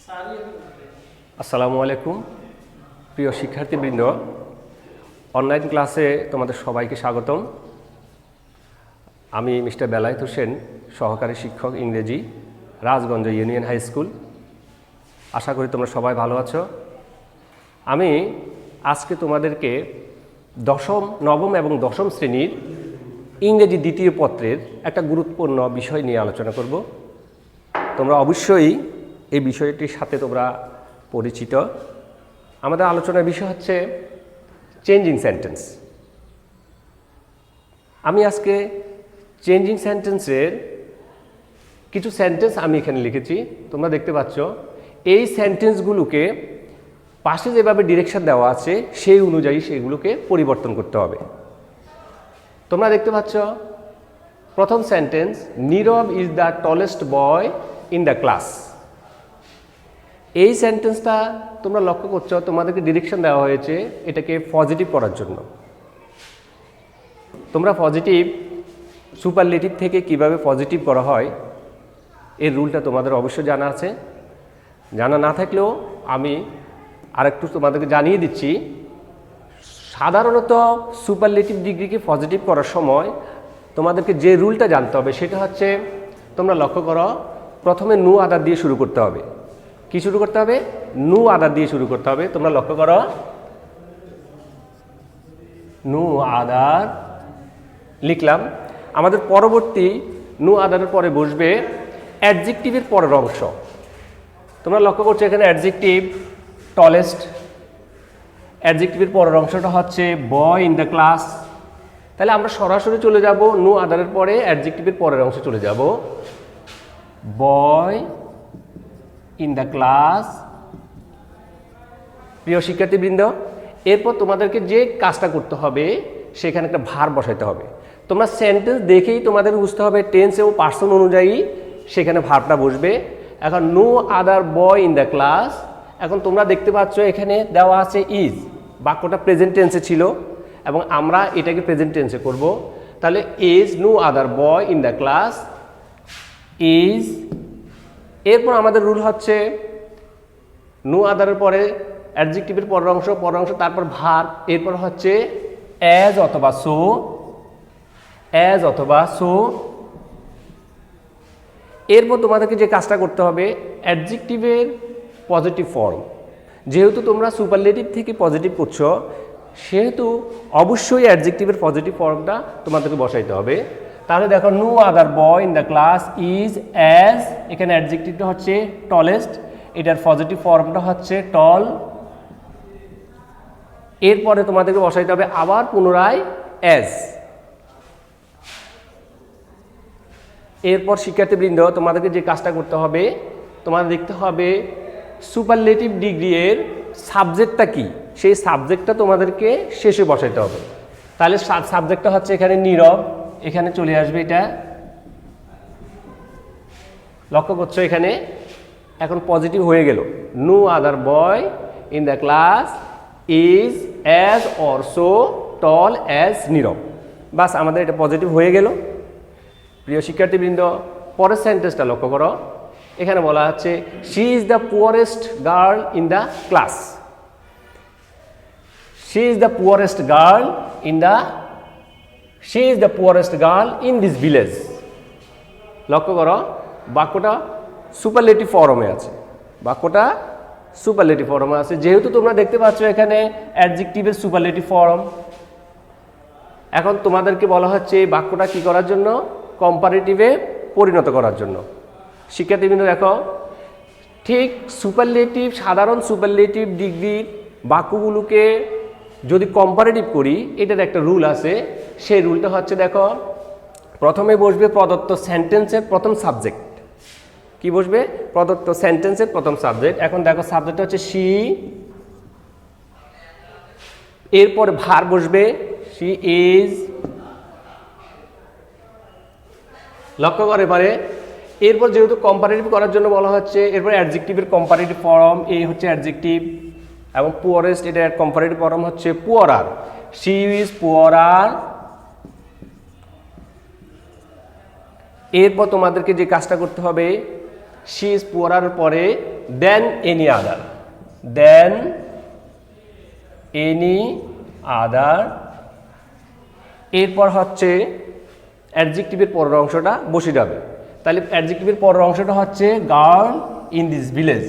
আসসালামু আলাইকুম প্রিয় শিক্ষার্থীবৃন্দ, অনলাইন ক্লাসে তোমাদের সবাইকে স্বাগতম। আমি মিস্টার বেলায়েত হোসেন, সহকারী শিক্ষক ইংরেজি, রাজগঞ্জ ইউনিয়ন হাই স্কুল। আশা করি তোমরা সবাই ভালো আছো। আমি আজকে তোমাদেরকে নবম এবং দশম শ্রেণীর ইংরেজি দ্বিতীয় পত্রের একটা গুরুত্বপূর্ণ বিষয় নিয়ে আলোচনা করব। তোমরা অবশ্যই এই বিষয়টির সাথে তোমরা পরিচিত। আমাদের আলোচনার বিষয় হচ্ছে চেঞ্জিং সেন্টেন্স। আমি আজকে চেঞ্জিং সেন্টেন্সের কিছু সেন্টেন্স আমি এখানে লিখেছি, তোমরা দেখতে পাচ্ছ। এই সেন্টেন্সগুলোকে পাশে যেভাবে ডিরেকশন দেওয়া আছে সেই অনুযায়ী সেগুলোকে পরিবর্তন করতে হবে। তোমরা দেখতে পাচ্ছ প্রথম sentence, Nirob is the tallest boy in the class. এই সেন্টেন্সটা তোমরা লক্ষ্য করছো, তোমাদেরকে ডিরেকশন দেওয়া হয়েছে এটাকে পজিটিভ করার জন্য। তোমরা পজিটিভ সুপারলেটিভ থেকে কিভাবে পজিটিভ করা হয় এর রুলটা তোমাদের অবশ্যই জানা আছে। জানা না থাকলেও আমি আরেকটু তোমাদেরকে জানিয়ে দিচ্ছি। সাধারণত সুপারলেটিভ ডিগ্রিকে পজিটিভ করার সময় তোমাদেরকে যে রুলটা জানতে হবে সেটা হচ্ছে, তোমরা লক্ষ্য করো, প্রথমে নু আদার দিয়ে শুরু করতে হবে। কি শুরু করতে হবে? নু আদার দিয়ে শুরু করতে হবে। তোমরা লক্ষ্য করো, নু আদার লিখলাম। আমাদের পরবর্তী নু আদারের পরে বসবে অ্যাডজেক্টিভের পরের অংশ। তোমরা লক্ষ্য করছো এখানে অ্যাডজেক্টিভ টলেস্ট, অ্যাডজেক্টিভের পরের অংশটা হচ্ছে বয় ইন দ্য ক্লাস। তাহলে আমরা সরাসরি চলে যাব নু আদারের পরে অ্যাডজেক্টিভের পরের অংশে চলে যাব, বয় ইন দ্য ক্লাস। প্রিয় শিক্ষার্থীবৃন্দ, এরপর তোমাদেরকে যে কাজটা করতে হবে সেখানে একটা ভার বসাইতে হবে। তোমরা সেন্টেন্স দেখেই তোমাদের বুঝতে হবে টেন্স এবং পার্সন অনুযায়ী সেখানে ভারটা বসবে। এখন no other boy in the class, এখন তোমরা দেখতে পাচ্ছ এখানে দেওয়া আছে ইজ। বাক্যটা প্রেজেন্ট টেন্সে ছিল এবং আমরা এটাকে প্রেজেন্ট টেন্সে করব। তাহলে is no other boy in the class is. এরপর আমাদের রুল হচ্ছে নো আদারের পরে অ্যাডজেক্টিভের পরের অংশ, তারপর ভার, এরপর হচ্ছে অ্যাজ অথবা সো, অ্যাজ অথবা সো। এরপর তোমাদেরকে যে কাজটা করতে হবে অ্যাডজেক্টিভের পজিটিভ ফর্ম। যেহেতু তোমরা সুপারলেটিভ থেকে পজিটিভ করছো সেহেতু অবশ্যই অ্যাডজেক্টিভের পজিটিভ ফর্মটা তোমাদেরকে বসাইতে হবে। তাহলে দেখো, no other boy in the class is as, এখানে অ্যাডজেক্টিভটা হচ্ছে টলেস্ট, এটার পজিটিভ ফর্মটা হচ্ছে টল। এরপরে তোমাদেরকে বসাইতে হবে আবার পুনরায় অ্যাজ। এরপর শিক্ষার্থীবৃন্দ, তোমাদেরকে যে কাজটা করতে হবে, তোমাদের দেখতে হবে সুপারলেটিভ ডিগ্রি এর সাবজেক্টটা কি, সেই সাবজেক্টটা তোমাদেরকে শেষে বসাইতে হবে। তাহলে সাবজেক্টটা হচ্ছে এখানে নীরব, এখানে চলে আসবে এটা। লক্ষ্য করছো এখানে এখন পজিটিভ হয়ে গেল, no other boy in the class is as or so tall as Nirob. বাস, আমাদের এটা পজিটিভ হয়ে গেল। প্রিয় শিক্ষার্থীবৃন্দ, পরের সেন্টেন্সটা লক্ষ্য করো। এখানে বলা আছে she is the poorest girl in the class. She is the poorest girl in the, she is the poorest girl in this village. লক্ষ্য করো বাক্যটা সুপারলেটিভ ফর্মে আছে, বাক্যটা সুপারলেটিভ ফর্মে আছে। যেহেতু তোমরা দেখতে পাচ্ছ এখানে অ্যাডজেক্টিভের সুপারলেটিভ ফর্ম, এখন তোমাদেরকে বলা হচ্ছে এই বাক্যটা কি করার জন্য? কম্পারেটিভে পরিণত করার জন্য। শিক্ষার্থীবৃন্দ দেখো, ঠিক সুপারলেটিভ, সাধারণ সুপারলেটিভ ডিগ্রির বাক্যগুলোকে যদি কম্পারেটিভ করি, এটার একটা রুল আছে। সেই রুলটা হচ্ছে, দেখো, প্রথমে বসবে প্রদত্ত সেন্টেন্সের প্রথম সাবজেক্ট। কি বসবে? প্রদত্ত সেন্টেন্সের প্রথম সাবজেক্ট। এখন দেখো সাবজেক্ট হচ্ছে শি, এরপর ভার বসবে শি ইজ। লক্ষ্য করে পারে, এরপর যেহেতু কম্পারেটিভ করার জন্য বলা হচ্ছে, এরপর অ্যাডজেক্টিভের কম্পারেটিভ ফর্ম, এই হচ্ছে অ্যাডজেক্টিভ, এবং পুয়ারেস্ট এটার কম্পারেটিভ ফর্ম হচ্ছে পুয়ারার। She is পুয়ারার। এরপর তোমাদেরকে যে কাজটা করতে হবে, শি ইজ পুয়ারার পরে দেন এনি আদার, দেন এনি আদার। এরপর হচ্ছে অ্যাডজেক্টিভের পরের অংশটা বসে যাবে। তাহলে অ্যাডজেক্টিভের পরের অংশটা হচ্ছে girl in this village,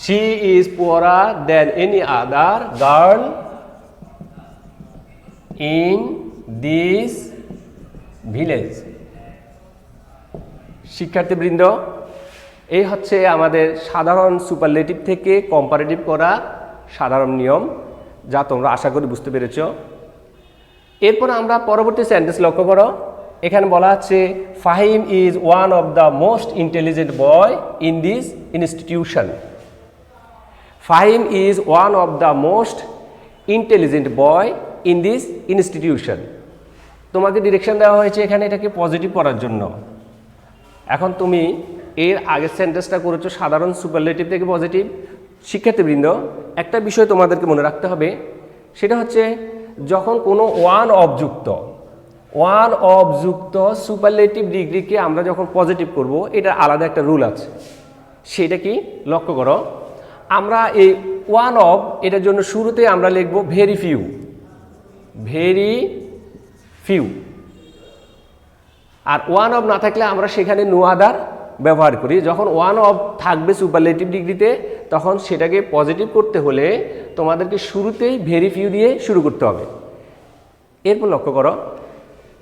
she is poorer than any other girl in this village. শিক্ষার্থীবৃন্দ, এই হচ্ছে আমাদের সাধারণ সুপারলেটিভ থেকে কম্পারেটিভ করা সাধারণ নিয়ম, যা তোমরা আশা করি বুঝতে পেরেছ। এরপর আমরা পরবর্তী সেন্টেন্স লক্ষ্য করো। এখানে বলা আছে Fahim is one of the most intelligent boy in this institution. Fahim is one of the most intelligent boy in this institution. তোমাকে ডিরেকশন দেওয়া হয়েছে এখানে এটাকে পজিটিভ করার জন্য। এখন তুমি এর আগের সেন্টেন্সটা করেছো সাধারণ সুপারলেটিভ থেকে পজিটিভ। শিক্ষার্থীবৃন্দ, একটা বিষয় তোমাদেরকে মনে রাখতে হবে, সেটা হচ্ছে যখন কোনো ওয়ান অফ যুক্ত সুপারলেটিভ ডিগ্রিকে আমরা যখন পজিটিভ করব, এটা আলাদা একটা রুল আছে। সেটা কি লক্ষ্য করো, আমরা এই ওয়ান অফ এটার জন্য শুরুতে আমরা লিখব ভেরি ফিউ, ভেরি ফিউ। আর ওয়ান অফ না থাকলে আমরা সেখানে নো আদার ব্যবহার করি। যখন ওয়ান অফ থাকবে সুপারলেটিভ ডিগ্রিতে, তখন সেটাকে পজিটিভ করতে হলে তোমাদেরকে শুরুতেই ভেরি ফিউ দিয়ে শুরু করতে হবে। এরপর লক্ষ্য করো,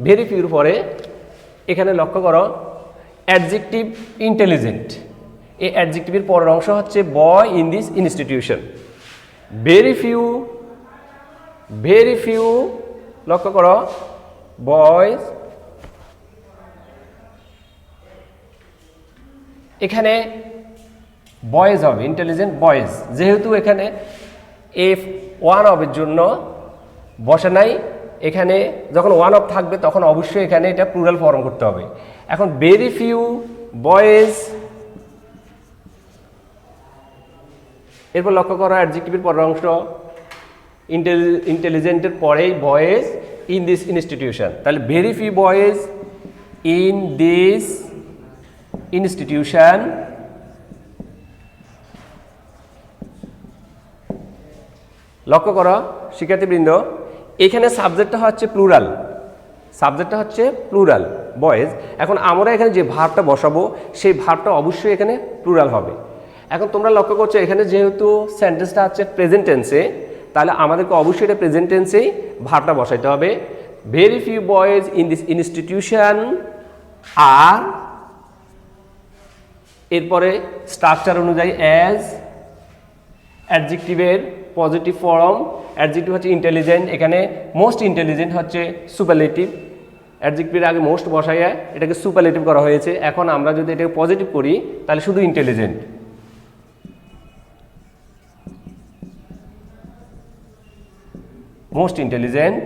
ভেরি ফিউর পরে এখানে লক্ষ্য করো অ্যাডজেক্টিভ ইন্টেলিজেন্ট। এই অ্যাডজেক্টিভের পরের অংশ হচ্ছে boy in this institution. Very few লক্ষ্য করো বয়েজ, এখানে বয়েজ হবে, ইন্টেলিজেন্ট বয়েজ। যেহেতু এখানে এফ ওয়ান অফের জন্য বসে নাই, এখানে যখন ওয়ান অফ থাকবে তখন অবশ্যই এখানে এটা প্লুরাল ফর্ম করতে হবে। এখন ভেরি ফিউ বয়েজ, এরপর লক্ষ্য করো অ্যাডজেক্টিভের পরের অংশ ইন্টেলিজেন্টের পরেই বয়েজ ইন দিস ইনস্টিটিউশন। তাহলে very few boys in this institution. লক্ষ্য করো শিক্ষার্থীবৃন্দ, এখানে সাবজেক্টটা হচ্ছে প্লুরাল বয়েজ। এখন আমরা এখানে যে ভার্বটা বসাবো সেই ভার্বটা অবশ্যই এখানে প্লুরাল হবে। এখন তোমরা লক্ষ্য করছো এখানে যেহেতু সেন্টেন্সটা হচ্ছে প্রেজেন্ট টেন্সে, তাহলে আমাদেরকে অবশ্যই এটা প্রেজেন্ট টেন্সেই ভার্বটা বসাইতে হবে। Very few boys in this institution আর, এরপরে স্ট্রাকচার অনুযায়ী অ্যাজ, অ্যাডজেক্টিভের পজিটিভ ফর্ম, অ্যাডজেক্টিভ হচ্ছে ইন্টেলিজেন্ট, এখানে মোস্ট ইন্টেলিজেন্ট হচ্ছে সুপারলেটিভ। অ্যাডজেক্টিভের আগে মোস্ট বসাইয়া এটাকে সুপারলেটিভ করা হয়েছে। এখন আমরা যদি এটাকে পজিটিভ করি তাহলে শুধু intelligent. Most intelligent,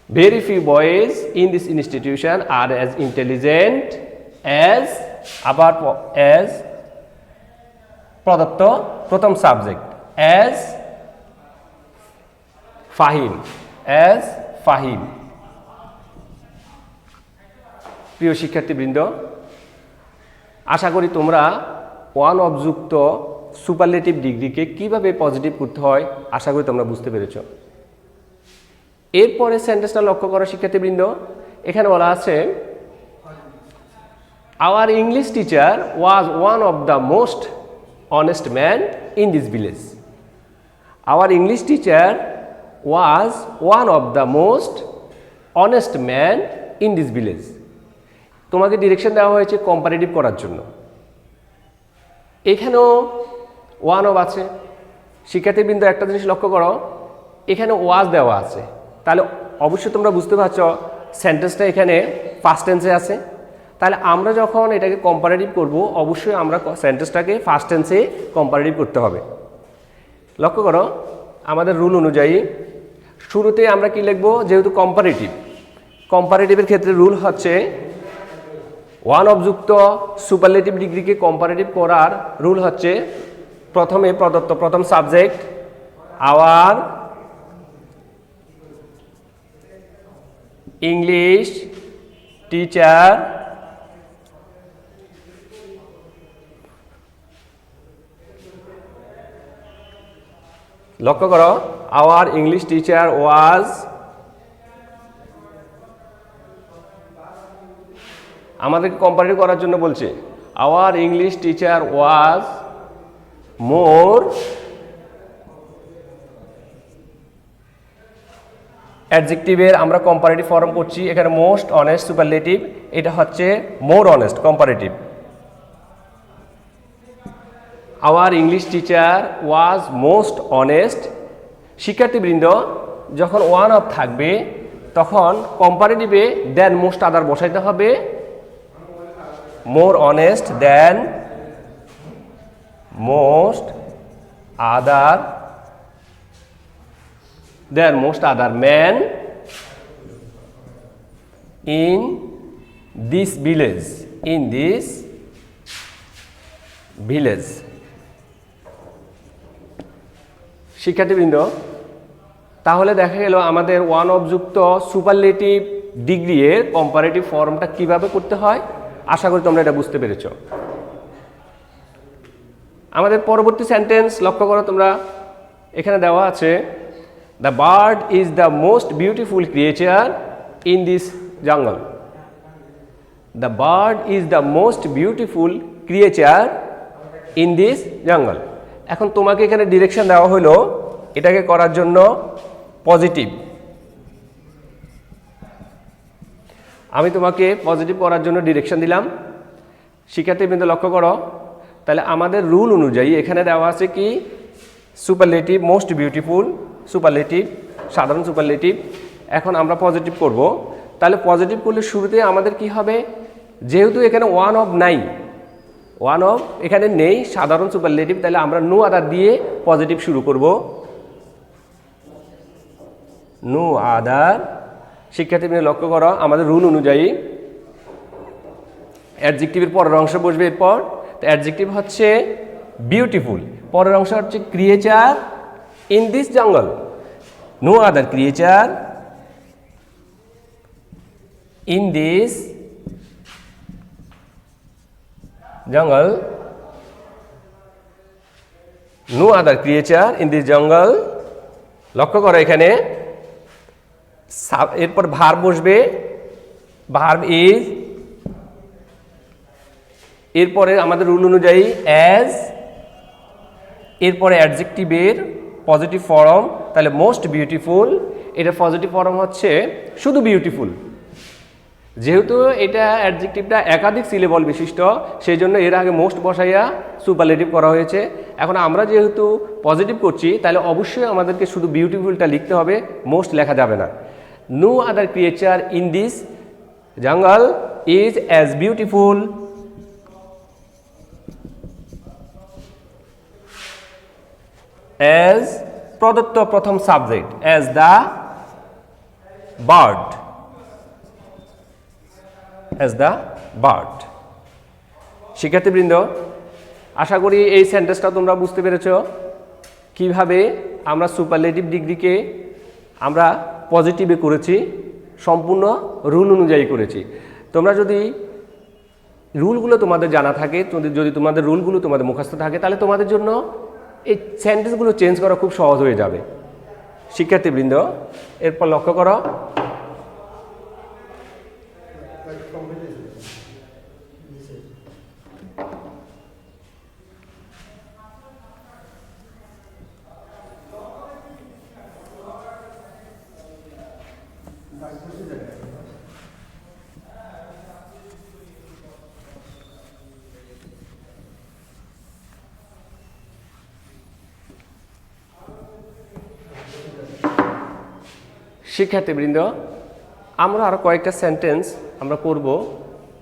very few boys in this institution are as intelligent as, আবার অ্যাজ প্রদত্ত প্রথম subject as Fahim, as Fahim. প্রিয় শিক্ষার্থীবৃন্দ, আশা করি তোমরা ওয়ান অফ যুক্ত সুপারলেটিভ ডিগ্রিকে কিভাবে পজিটিভ করতে হয় আশা করি তোমরা বুঝতে পেরেছ। এরপরে সেন্টেন্সটা লক্ষ্য করো শিক্ষার্থীবৃন্দ, এখানে বলা আছে hour English teacher was one of the most honest man in this village. Our English teacher was one of the most honest man in this village. তোমাকে ডিরেকশন দেওয়া হয়েছে কম্পারেটিভ করার জন্য। এখানেও ওয়ান অফ আছে। শিক্ষার্থীবৃন্দ, একটা জিনিস লক্ষ্য করো, এখানে ওয়াজ দেওয়া আছে, তাহলে অবশ্যই তোমরা বুঝতে পারছো সেন্টেন্সটা এখানে ফার্স্ট টেন্সে আছে। তাহলে আমরা যখন এটাকে কম্পারেটিভ করব, অবশ্যই আমরা সেন্টেন্সটাকে ফার্স্ট টেন্সে কম্পারেটিভ করতে হবে। লক্ষ্য করো আমাদের রুল অনুযায়ী শুরুতে আমরা কি লিখব, যেহেতু কম্পারেটিভের ক্ষেত্রে রুল হচ্ছে ওয়ান অফ যুক্ত সুপারলেটিভ ডিগ্রিকে কম্পারেটিভ করার রুল হচ্ছে প্রথমে প্রদত্ত প্রথম সাবজেক্ট আওয়ার ইংলিশ টিচার লক্ষ্য করো, আওয়ার ইংলিশ টিচার ওয়াজ, আমাদেরকে কম্পারেটিভ করার জন্য বলছে আওয়ার ইংলিশ টিচার ওয়াজ মোর অ্যাডজেক্টিভের আমরা কম্পারেটিভ ফর্ম করছি, এখানে মোস্ট অনেস্ট সুপারলেটিভ, এটা হচ্ছে more honest comparative. Our English teacher was most honest, শিক্ষার্থীবৃন্দ যখন ওয়ান অফ থাকবে তখন কম্পারেটিভে দেন মোস্ট আদার বসাইতে হবে, more honest than most other, than most other man in this village, in this village. শিক্ষার্থীবৃন্দ তাহলে দেখা গেল আমাদের ওয়ান অফ যুক্ত সুপারলেটিভ ডিগ্রি এর কম্পারেটিভ ফর্মটা কিভাবে করতে হয়, আশা করি তোমরা এটা বুঝতে পেরেছ। আমাদের পরবর্তী সেন্টেন্স লক্ষ্য করো তোমরা, এখানে দেওয়া আছে the bird is the most beautiful creature in this jungle. The bird is the most beautiful creature in this jungle. এখন তোমাকে এখানে ডিরেকশন দেওয়া হলো এটাকে করার জন্য পজিটিভ, আমি তোমাকে পজিটিভ করার জন্য ডিরেকশন দিলাম। শিক্ষার্থীবৃন্দ লক্ষ্য করো, তাহলে আমাদের রুল অনুযায়ী এখানে দেওয়া আছে কি সুপারলেটিভ মোস্ট বিউটিফুল সুপারলেটিভ সাধারণ সুপারলেটিভ। এখন আমরা পজিটিভ করব, তাহলে পজিটিভ করলে শুরুতে আমাদের কি হবে, যেহেতু এখানে ওয়ান অফ নাই, ওয়ান অফ এখানে নেই সাধারণ সুপারলেটিভ, তাহলে আমরা নো আদার দিয়ে পজিটিভ শুরু করব, নো আদার। শিক্ষার্থীবৃন্দ লক্ষ্য করো আমাদের রুল অনুযায়ী অ্যাডজেক্টিভের পরের অংশ বসবে এরপর, তো অ্যাডজেক্টিভ হচ্ছে বিউটিফুল, পরের অংশ হচ্ছে creature in this jungle, no other creature in this jungle, no other creature in this jungle. লক্ষ্য করো এখানে এরপর ভার্ব বসবে, ভার্ব ইজ, এরপরে আমাদের রুল অনুযায়ী অ্যাজ, এরপরে অ্যাডজেক্টিভের পজিটিভ ফর্ম, তাহলে মোস্ট বিউটিফুল, এটা পজিটিভ ফর্ম হচ্ছে শুধু বিউটিফুল, যেহেতু এটা অ্যাডজেক্টিভটা একাধিক সিলেবল বিশিষ্ট সেই জন্য এর আগে মোস্ট বসাইয়া সুপারলেটিভ করা হয়েছে। এখন আমরা যেহেতু পজিটিভ করছি তাহলে অবশ্যই আমাদেরকে শুধু বিউটিফুলটা লিখতে হবে, মোস্ট লেখা যাবে না। No other creature in this jungle is as beautiful as প্রদত্ত প্রথম subject as the bird, as the bird. শিক্ষার্থীবৃন্দ আশা করি এই সেন্টেন্সটা তোমরা বুঝতে পেরেছ কিভাবে আমরা সুপারলেটিভ ডিগ্রিকে আমরা পজিটিভে করেছি, সম্পূর্ণ রুল অনুযায়ী করেছি। তোমরা যদি রুলগুলো তোমাদের জানা থাকে, যদি তোমাদের রুলগুলো তোমাদের মুখস্থ থাকে, তাহলে তোমাদের জন্য এই সেন্টেন্সগুলো চেঞ্জ করা খুব সহজ হয়ে যাবে। শিক্ষার্থীবৃন্দ এরপর লক্ষ্য করো, শিক্ষার্থীবৃন্দ আমরা আরও কয়েকটা সেন্টেন্স আমরা করব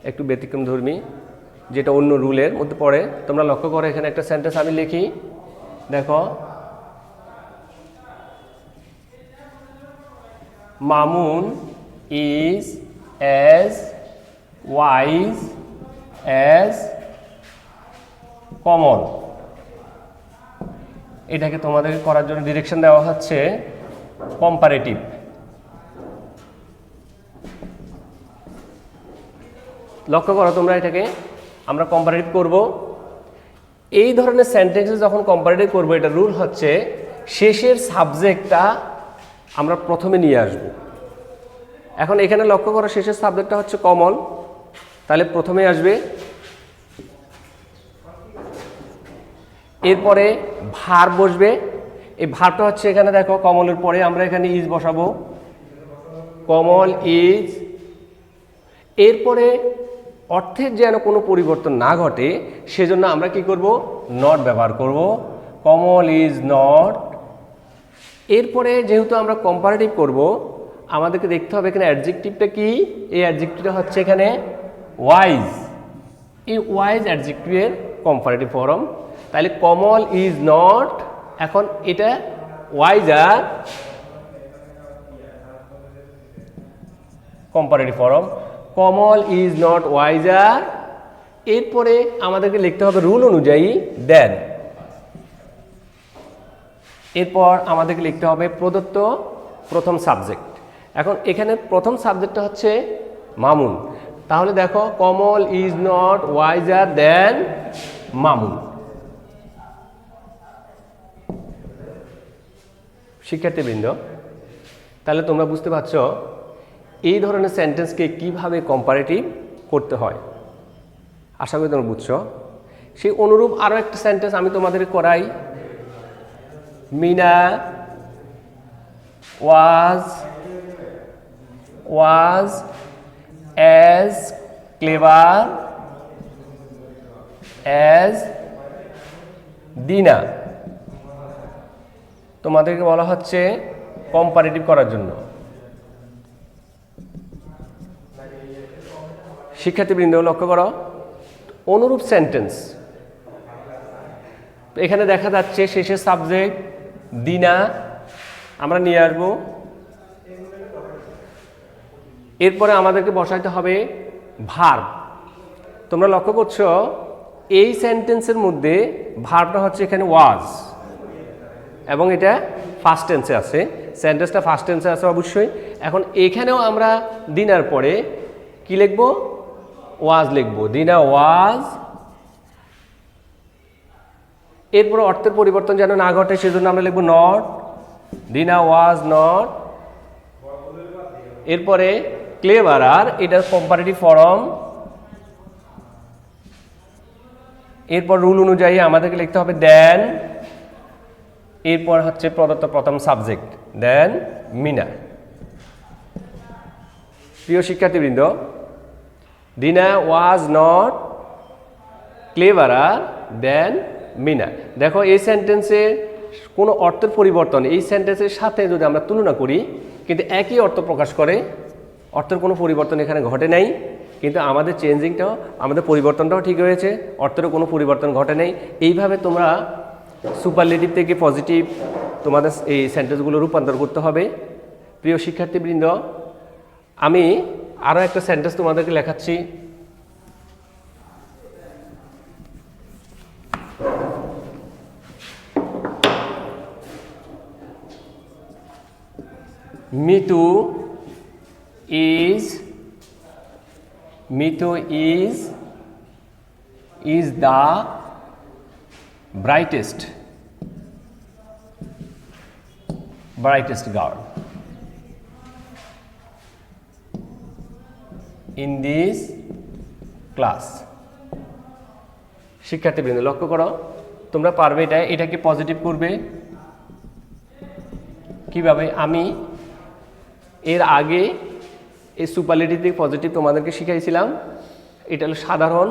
একটু ব্যতিক্রমধর্মী, যেটা অন্য রুলের মধ্যে পড়ে। তোমরা লক্ষ্য করো এখানে একটা সেন্টেন্স আমি লিখি, দেখো Mamun is as wise as Kamal. এটাকে তোমাদের করার জন্য ডিরেকশন দেওয়া হচ্ছে কম্পারেটিভ। লক্ষ্য করো তোমরা এটাকে আমরা কম্পারেটিভ করব। এই ধরনের সেন্টেন্সে যখন কম্পারেটিভ করব, এটা রুল হচ্ছে শেষের সাবজেক্টটা আমরা প্রথমে নিয়ে আসব। এখন এখানে লক্ষ্য করো শেষের সাবজেক্টটা হচ্ছে কমল, তাহলে প্রথমে আসবে। এরপরে ভার্ব বসবে। এই ভার্বটা হচ্ছে এখানে দেখো কমলের পরে আমরা এখানে ইজ বসাবো, কমল ইজ। এরপরে অর্থের যেন কোনো পরিবর্তন না ঘটে সেজন্য আমরা কি করব, নট ব্যবহার করব, কমল ইজ নট। এরপরে যেহেতু আমরা কম্পারেটিভ করব আমাদেরকে দেখতে হবে এখানে অ্যাডজেক্টিভটা কি। এই অ্যাডজেক্টিভটা হচ্ছে এখানে ওয়াইজ। এই ওয়াইজ অ্যাডজেক্টিভের কম্পারেটিভ ফর্ম। তাহলে কমল ইজ নট, এখন এটা wiser comparative form, Kamal is not wiser. এরপরে আমাদেরকে লিখতে হবে রুল অনুযায়ী দেন। এরপর আমাদেরকে লিখতে হবে প্রদত্ত প্রথম সাবজেক্ট। এখন এখানে প্রথম সাবজেক্টটা হচ্ছে মামুন, তাহলে দেখো কমল ইজ নট ওয়াইজার দেন মামুন। শিক্ষার্থীবৃন্দ, তাহলে তোমরা বুঝতে পারছো এই ধরনের সেন্টেন্সকে কিভাবে কম্পারেটিভ করতে হয়। আশা করি তোমরা বুঝছো। সেই অনুরূপ আরও একটা সেন্টেন্স আমি তোমাদের করাই। Mina was as clever as Dina। তোমাদেরকে বলা হচ্ছে কম্পারেটিভ করার জন্য। শিক্ষার্থীবৃন্দ লক্ষ্য করো অনুরূপ সেন্টেন্স এখানে দেখা যাচ্ছে শেষের সাবজেক্ট দিনা আমরা নিয়ে আসবো। এরপরে আমাদেরকে বসাইতে হবে ভার্ব। তোমরা লক্ষ্য করছো এই সেন্টেন্সের মধ্যে ভার্বটা হচ্ছে এখানে ওয়াজ এবং এটা ফার্স্ট টেন্সে আছে, সেন্টেন্সটা ফার্স্ট টেন্সে আছে অবশ্যই। এখন এখানেও আমরা দিনার পরে কি লিখবো, ওয়াজ লিখবো, দিনা ওয়াজ। এরপরে অর্থের পরিবর্তন যেন না ঘটে সেজন্য আমরা লিখবো নট, দিনা ওয়াজ নট। এরপরে ক্লেভারার, এটা কম্পারেটিভ ফর্ম। এরপর রুল অনুযায়ী আমাদেরকে লিখতে হবে দেন। এরপর হচ্ছে প্রদত্ত প্রথম সাবজেক্ট দেন মিনা। প্রিয় শিক্ষার্থীবৃন্দ, দিনা ওয়াজ নট ক্লেভারার দেন মিনা। দেখো এই সেন্টেন্সের কোনো অর্থের পরিবর্তন এই সেন্টেন্সের সাথে যদি আমরা তুলনা করি কিন্তু একই অর্থ প্রকাশ করে, অর্থের কোনো পরিবর্তন এখানে ঘটে নাই, কিন্তু আমাদের চেঞ্জিংটাও আমাদের পরিবর্তনটাও ঠিক হয়েছে, অর্থেরও কোনো পরিবর্তন ঘটে নাই। এইভাবে তোমরা সুপারলেটিভ থেকে পজিটিভ তোমাদের এই সেন্টেন্সগুলো রূপান্তর করতে হবে। প্রিয় শিক্ষার্থীবৃন্দ, আমি আরও একটা সেন্টেন্স তোমাদেরকে লেখাচ্ছি। Mitu is the brightest girl in this class। শিক্ষার্থীবৃন্দ লক্ষ্য করো, তোমরা পারবে এটাকে পজিটিভ করবে কিভাবে। আমি এর আগে এই সুপারলেটিভ থেকে পজিটিভ তোমাদেরকে শিখাইছিলাম। এটা হলো সাধারণ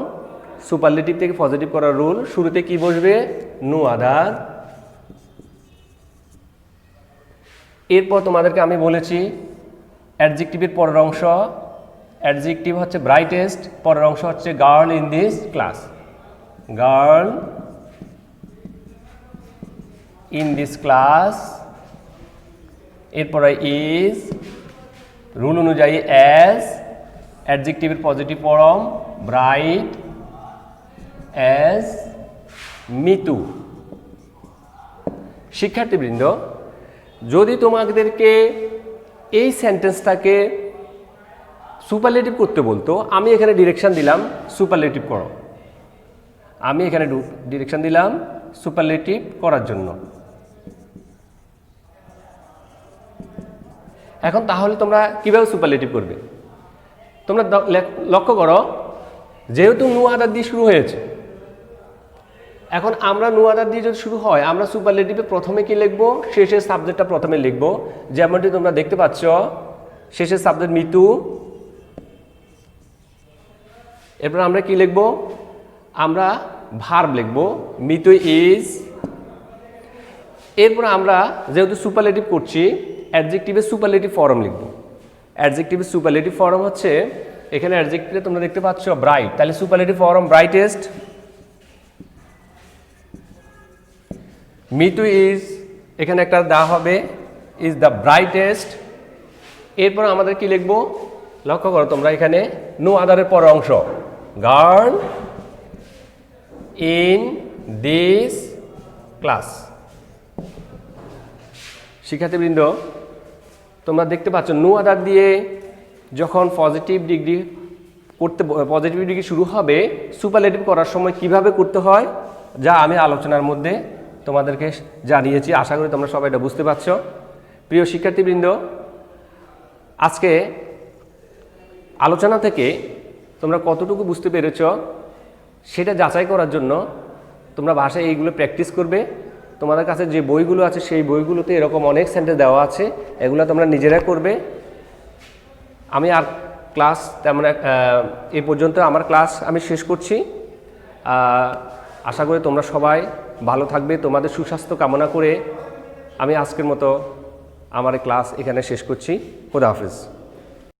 সুপারলেটিভ থেকে পজিটিভ করার রুল। শুরুতে কি বসবে, নো আদার। এরপর তোমাদেরকে আমি বলেছি অ্যাডজেক্টিভের পরের অংশ, অ্যাডজেক্টিভ হচ্ছে ব্রাইটেস্ট, পরের অংশ হচ্ছে girl in this class, girl in this class. এরপরে ইজ, রুল অনুযায়ী অ্যাজ, অ্যাডজেক্টিভের positive form bright, as Mitu. শিক্ষার্থীবৃন্দ, যদি তোমাদেরকে এই সেন্টেন্সটাকে সুপারলেটিভ করতে বলতো, আমি এখানে ডিরেকশন দিলাম সুপারলেটিভ করো, আমি এখানে ডিরেকশন দিলাম সুপারলেটিভ করার জন্য। এখন তাহলে তোমরা কিভাবে সুপারলেটিভ করবে? তোমরা লক্ষ্য করো, যেহেতু নু আদার দিয়ে শুরু হয়েছে, এখন আমরা নু আদার দিয়ে যদি শুরু হয়, আমরা সুপারলেটিভে প্রথমে কি লিখবো? শেষের সাবজেক্টটা প্রথমে লিখবো, যেমনটি তোমরা দেখতে পাচ্ছ। শেষের সাবজেক্ট মিতু, এরপর আমরা কি লিখবো? আমরা ভার্ব লিখবো, মিতু ইজ। এরপর আমরা যেহেতু সুপারলেটিভ করছি, অ্যাডজেক্টিভের সুপারলেটিভ ফর্ম লিখবো। অ্যাডজেক্টিভের সুপারলেটিভ ফর্ম হচ্ছে, এখানে অ্যাডজেক্টিভে তোমরা দেখতে পাচ্ছ ব্রাইট, তাহলে superlative form brightest. Mitu is, এখানে একটা দেওয়া হবে, ইজ দ্য ব্রাইটেস্ট। এরপর আমাদের কি লিখবো? লক্ষ্য করো তোমরা, এখানে নো আদারের পরের অংশ, গার্ল ইন দিস ক্লাস। শিক্ষার্থীবৃন্দ, তোমরা দেখতে পাচ্ছ নো আদার দিয়ে যখন পজিটিভ ডিগ্রি শুরু হবে, সুপারলেটিভ করার সময় কিভাবে করতে হয়, যা আমি আলোচনার মধ্যে তোমাদেরকে জানিয়েছি। আশা করি তোমরা সবাই এটা বুঝতে পারছো। প্রিয় শিক্ষার্থীবৃন্দ, আজকে আলোচনা থেকে তোমরা কতটুকু বুঝতে পেরেছ সেটা যাচাই করার জন্য তোমরা ভাষায় এইগুলো প্র্যাকটিস করবে। তোমাদের কাছে যে বইগুলো আছে সেই বইগুলোতে এরকম অনেক সেন্টেন্স দেওয়া আছে, এগুলো তোমরা নিজেরা করবে। আমি আর ক্লাস তেমন এই পর্যন্ত আমার ক্লাস আমি শেষ করছি। আশা করি তোমরা সবাই ভালো থাকবে। তোমাদের সুস্বাস্থ্য কামনা করে আমি আজকের মতো আমার ক্লাস এখানে শেষ করছি। খোদা হাফেজ।